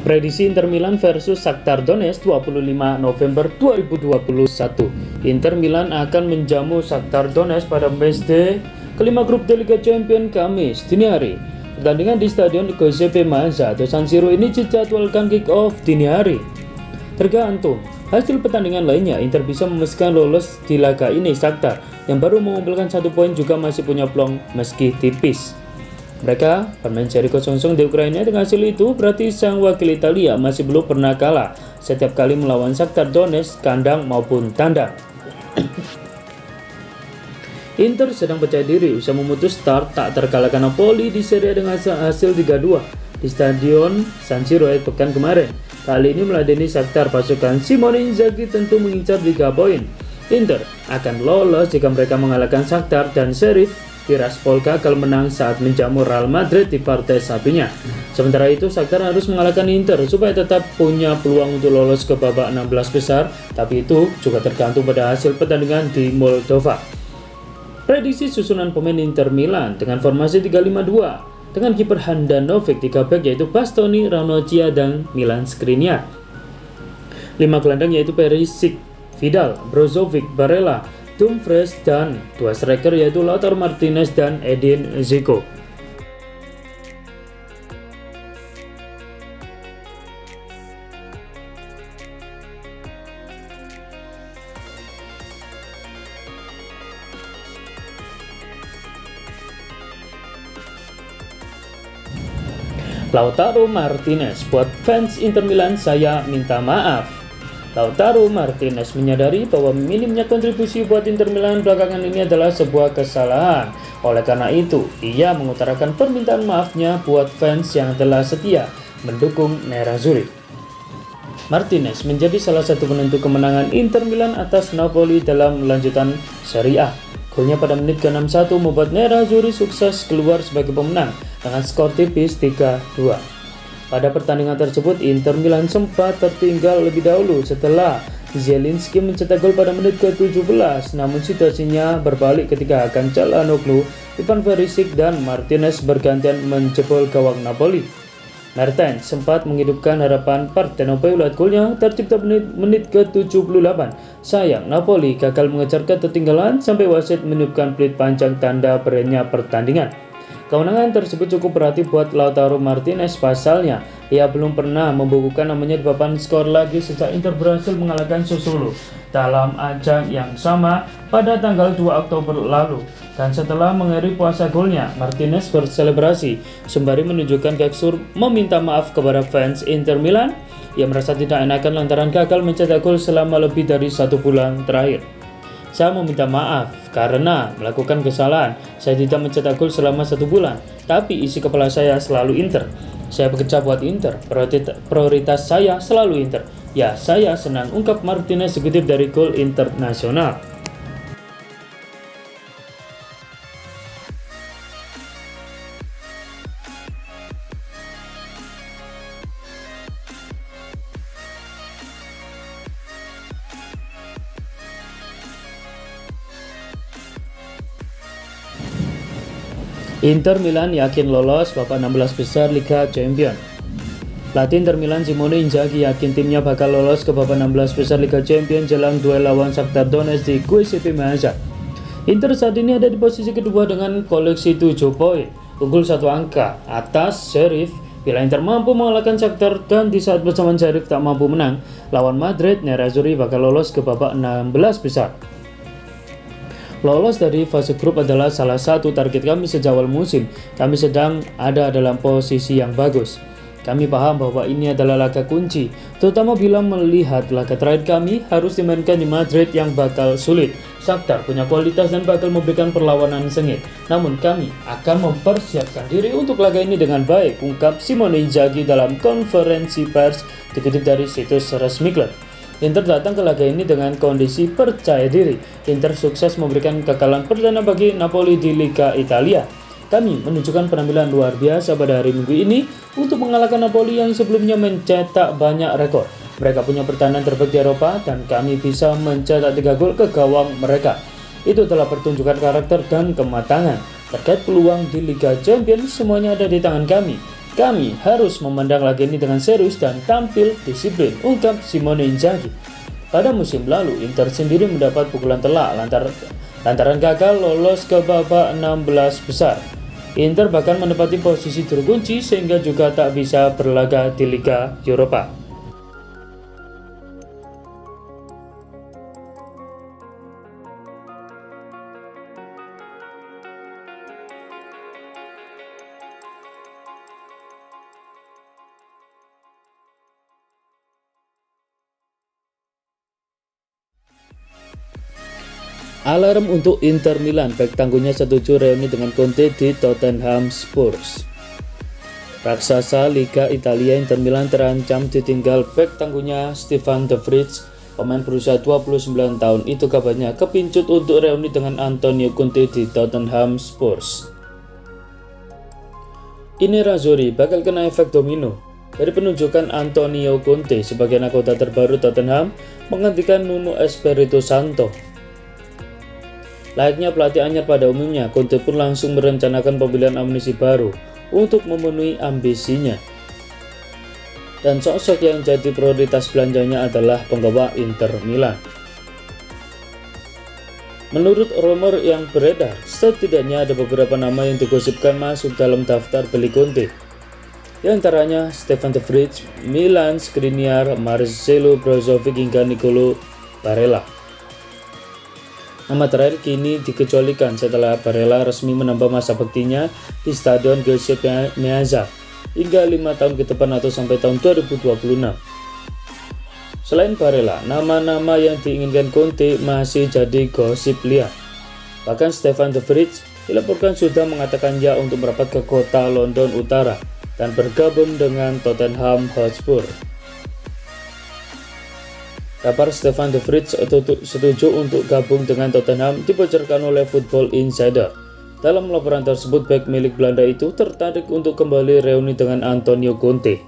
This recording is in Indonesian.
Prediksi Inter Milan versus Shakhtar Donetsk 25 November 2021. Inter Milan akan menjamu Shakhtar Donetsk pada matchday kelima grup D Liga Champions Kamis dini hari. Pertandingan di Stadion Giuseppe Meazza atau San Siro ini dijadwalkan kick-off dini hari. Tergantung hasil pertandingan lainnya, Inter bisa memastikan lolos di laga ini. Shakhtar yang baru mengumpulkan 1 poin juga masih punya peluang meski tipis. Mereka bermain seri 0-0 di Ukraina. Dengan hasil itu berarti sang wakil Italia masih belum pernah kalah setiap kali melawan Shakhtar Donetsk kandang maupun tandang. Inter sedang percaya diri usai memutus start tak terkalahkan Napoli di Serie A dengan hasil 3-2 di Stadion San Siro pekan kemarin. Kali ini meladeni Shakhtar, pasukan Simone Inzaghi tentu mengincar 3 poin. Inter akan lolos jika mereka mengalahkan Shakhtar dan Sheriff Tiraspol gagal menang saat menjamu Real Madrid di partai satunya. Sementara itu Shakhtar harus mengalahkan Inter supaya tetap punya peluang untuk lolos ke babak 16 besar, tapi itu juga tergantung pada hasil pertandingan di Moldova. Prediksi susunan pemain Inter Milan dengan formasi 3-5-2 dengan kiper Handanovic, 3 back yaitu Bastoni, Ranocchia dan Milan Skriniar. 5 gelandang yaitu Perisic, Vidal, Brozovic, Barella, Dumfries dan 2 striker yaitu Lautaro Martinez dan Edin Dzeko. Lautaro Martinez, buat fans Inter Milan saya minta maaf. Lautaro Martinez menyadari bahwa minimnya kontribusi buat Inter Milan belakangan ini adalah sebuah kesalahan. Oleh karena itu, ia mengutarakan permintaan maafnya buat fans yang telah setia mendukung Nerazzurri. Martinez menjadi salah satu penentu kemenangan Inter Milan atas Napoli dalam lanjutan Serie A. Golnya pada menit ke-61 membuat Nerazzurri sukses keluar sebagai pemenang dengan skor tipis 3-2. Pada pertandingan tersebut, Inter Milan sempat tertinggal lebih dahulu setelah Zielinski mencetak gol pada menit ke-17. Namun situasinya berbalik ketika Hakan Çalhanoğlu, Ivan Perisic dan Martinez bergantian menjebol gawang Napoli. Mertens sempat menghidupkan harapan Partenope lewat golnya tercipta menit ke-78. Sayang, Napoli gagal mengejar ketertinggalan sampai wasit meniupkan peluit panjang tanda berakhirnya pertandingan. Kemenangan tersebut cukup berarti buat Lautaro Martinez. Pasalnya, ia belum pernah membukukan namanya di papan skor lagi sejak Inter berhasil mengalahkan Sassuolo dalam ajang yang sama pada tanggal 2 Oktober lalu. Dan setelah mengakhiri puasa golnya, Martinez berselebrasi sembari menunjukkan gestur meminta maaf kepada fans Inter Milan. Ia merasa tidak enakan lantaran gagal mencetak gol selama lebih dari 1 bulan terakhir. Saya meminta maaf karena melakukan kesalahan. Saya tidak mencetak gol selama 1 bulan, tapi isi kepala saya selalu Inter. Saya bekerja buat Inter, prioritas saya selalu Inter. Ya, saya senang, ungkap Martinez dikutip dari Gol Internasional. Inter Milan yakin lolos babak 16 besar Liga Champions. Pelatih Inter Milan Simone Inzaghi yakin timnya bakal lolos ke babak 16 besar Liga Champions jelang duel lawan Shakhtar Donetsk di Giuseppe Meazza. Inter saat ini ada di posisi kedua dengan koleksi 7 poin, unggul 1 angka atas Sheriff. Bila Inter mampu mengalahkan Shakhtar dan di saat bersamaan Sheriff tak mampu menang lawan Madrid, Nerazzurri bakal lolos ke babak 16 besar. Lolos dari fase grup adalah salah satu target kami sejak awal musim. Kami sedang ada dalam posisi yang bagus. Kami paham bahwa ini adalah laga kunci, terutama bila melihat laga terakhir kami harus dimainkan di Madrid yang bakal sulit. Shakhtar punya kualitas dan bakal memberikan perlawanan sengit. Namun kami akan mempersiapkan diri untuk laga ini dengan baik, ungkap Simone Inzaghi dalam konferensi pers dikutip dari situs resmi klub. Inter datang ke laga ini dengan kondisi percaya diri. Inter sukses memberikan kekalahan perdana bagi Napoli di Liga Italia. Kami menunjukkan penampilan luar biasa pada hari Minggu ini untuk mengalahkan Napoli yang sebelumnya mencetak banyak rekor. Mereka punya pertahanan terbaik di Eropa dan kami bisa mencetak 3 gol ke gawang mereka. Itu telah pertunjukan karakter dan kematangan. Terkait peluang di Liga Champions, semuanya ada di tangan kami. Kami harus memandang laga ini dengan serius dan tampil disiplin, ungkap Simone Inzaghi. Pada musim lalu, Inter sendiri mendapat pukulan telak lantaran gagal lolos ke babak 16 besar. Inter bahkan menempati posisi terkunci sehingga juga tak bisa berlaga di Liga Eropa. Alarm untuk Inter Milan, bek tangguhnya setuju reuni dengan Conte di Tottenham Spurs. Raksasa Liga Italia Inter Milan terancam ditinggal bek tangguhnya Stefan De Vrij. Pemain berusia 29 tahun itu kabarnya kepincut untuk reuni dengan Antonio Conte di Tottenham Spurs. Ini Nerazzurri bakal kena efek domino dari penunjukan Antonio Conte sebagai anggota terbaru Tottenham menggantikan Nuno Espirito Santo. Layaknya pelatih anyar pada umumnya, Conte pun langsung merencanakan pembelian amunisi baru untuk memenuhi ambisinya. Dan sosok yang jadi prioritas belanjanya adalah penggawa Inter Milan. Menurut rumor yang beredar, setidaknya ada beberapa nama yang digosipkan masuk dalam daftar beli Conte. Di antaranya Stefan De Vrij, Milan Skriniar, Marcelo Brozovic hingga Nicolo Barella. Nama terakhir kini dikecualikan setelah Barella resmi menambah masa baktinya di Stadion Giuseppe Meazza hingga 5 tahun ke depan atau sampai tahun 2026. Selain Barella, nama-nama yang diinginkan Conte masih jadi gosip liar. Bahkan Stefan De Vrij dilaporkan sudah mengatakan ya untuk merapat ke kota London Utara dan bergabung dengan Tottenham Hotspur. Kabar Stefan De Vrij setuju untuk gabung dengan Tottenham dibocorkan oleh Football Insider. Dalam laporan tersebut, bek milik Belanda itu tertarik untuk kembali reuni dengan Antonio Conte.